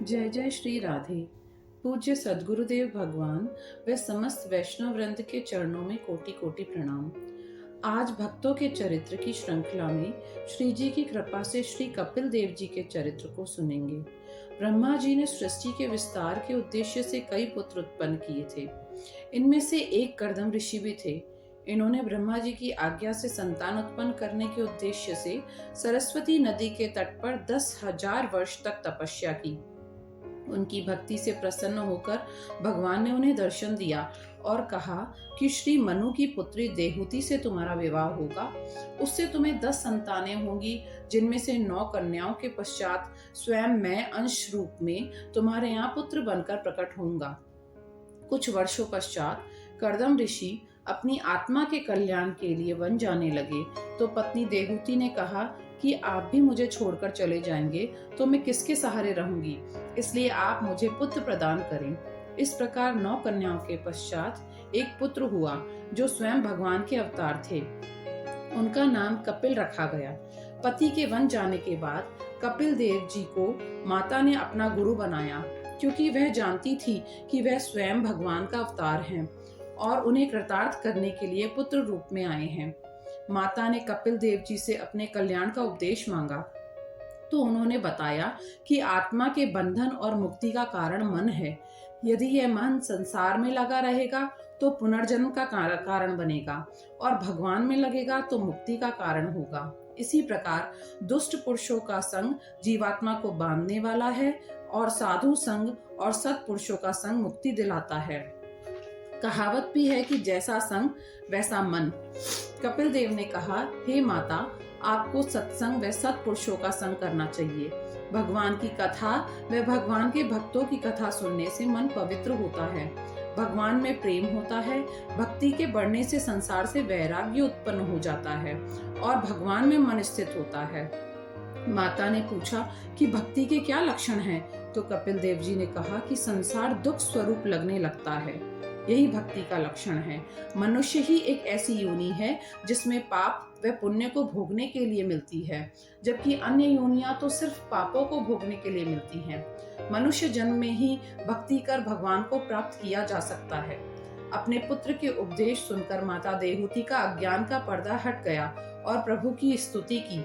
जय जय श्री राधे। पूज्य सद्गुरुदेव भगवान व समस्त वैष्णव वृंद के चरणों में कोटि कोटि प्रणाम। आज भक्तों के चरित्र की श्रृंखला में श्री जी की कृपा से श्री कपिल देव जी के चरित्र को सुनेंगे। ब्रह्मा जी ने सृष्टि के विस्तार के उद्देश्य से कई पुत्र उत्पन्न किए थे। इनमें से एक कर्दम ऋषि भी थे। इन्होंने ब्रह्मा जी की आज्ञा से संतान उत्पन्न करने के उद्देश्य से सरस्वती नदी के तट पर 10,000 वर्ष तक तपस्या की। उनकी भक्ति से प्रसन्न होकर भगवान ने उन्हें दर्शन दिया और कहा कि श्री मनु की पुत्री देहूति से तुम्हारा विवाह होगा। उससे तुम्हें 10 संतानें होंगी, जिनमें से 9 कन्याओं के पश्चात स्वयं मैं अंश रूप में तुम्हारे यहाँ पुत्र बनकर प्रकट होऊंगा। कुछ वर्षों पश्चात कर्दम ऋषि अपनी आत्मा के कल्याण के लिए वन जाने लगे तो पत्नी देहूति ने कहा कि आप भी मुझे छोड़कर चले जाएंगे तो मैं किसके सहारे रहूंगी, इसलिए आप मुझे पुत्र प्रदान करें। इस प्रकार 9 कन्याओं के पश्चात एक पुत्र हुआ जो स्वयं भगवान के अवतार थे। उनका नाम कपिल रखा गया। पति के वन जाने के बाद कपिल देव जी को माता ने अपना गुरु बनाया, क्योंकि वह जानती थी कि वह स्वयं भगवान का अवतार हैं और उन्हें कृतार्थ करने के लिए पुत्र रूप में आए हैं। माता ने कपिल देव जी से अपने कल्याण का उपदेश मांगा तो उन्होंने बताया कि आत्मा के बंधन और मुक्ति का कारण मन है। यदि यह मन संसार में लगा रहेगा तो पुनर्जन्म का कारण बनेगा और भगवान में लगेगा तो मुक्ति का कारण होगा। इसी प्रकार दुष्ट पुरुषों का संग जीवात्मा को बांधने वाला है और साधु संग और सत्पुरुषों का संग मुक्ति दिलाता है। कहावत भी है कि जैसा संग वैसा मन। कपिल देव ने कहा, हे माता, आपको सत्संग व सत्पुरुषों का संग करना चाहिए। भगवान की कथा व भगवान के भक्तों की कथा सुनने से मन पवित्र होता है, भगवान में प्रेम होता है। भक्ति के बढ़ने से संसार से वैराग्य उत्पन्न हो जाता है और भगवान में मन स्थित होता है। माता ने पूछा कि भक्ति के क्या लक्षण हैं? तो कपिल देव जी ने कहा कि संसार दुख स्वरूप लगने लगता है, यही भक्ति का लक्षण है। मनुष्य ही एक ऐसी योनि है जिसमें पाप व पुण्य को भोगने के लिए मिलती है, जबकि अन्य योनियां तो सिर्फ पापों को भोगने के लिए मिलती हैं। मनुष्य जन्म में ही भक्ति कर भगवान को प्राप्त किया जा सकता है। अपने पुत्र के उपदेश सुनकर माता देहूति का अज्ञान का पर्दा हट गया और प्रभु की स्तुति की।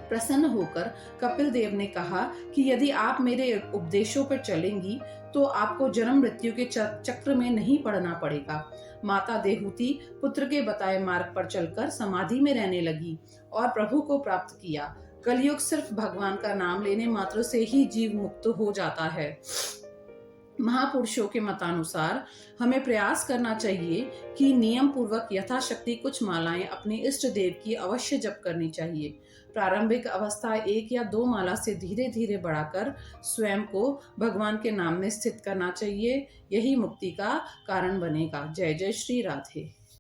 प्रसन्न होकर कपिल देव ने कहा कि यदि आप मेरे उपदेशों पर चलेंगी तो आपको जन्म मृत्यु के चक्र में नहीं पड़ना पड़ेगा। माता देहूति पुत्र के बताए मार्ग पर चलकर समाधि में रहने लगी और प्रभु को प्राप्त किया। कलयुग सिर्फ भगवान का नाम लेने मात्र से ही जीव मुक्त हो जाता है। महापुरुषों के मतानुसार हमें प्रयास करना चाहिए कि नियम पूर्वक यथाशक्ति कुछ मालाएं अपने इष्ट देव की अवश्य जप करनी चाहिए। प्रारंभिक अवस्था 1 या 2 माला से धीरे धीरे बढ़ाकर स्वयं को भगवान के नाम में स्थित करना चाहिए, यही मुक्ति का कारण बनेगा। जय जय श्री राधे।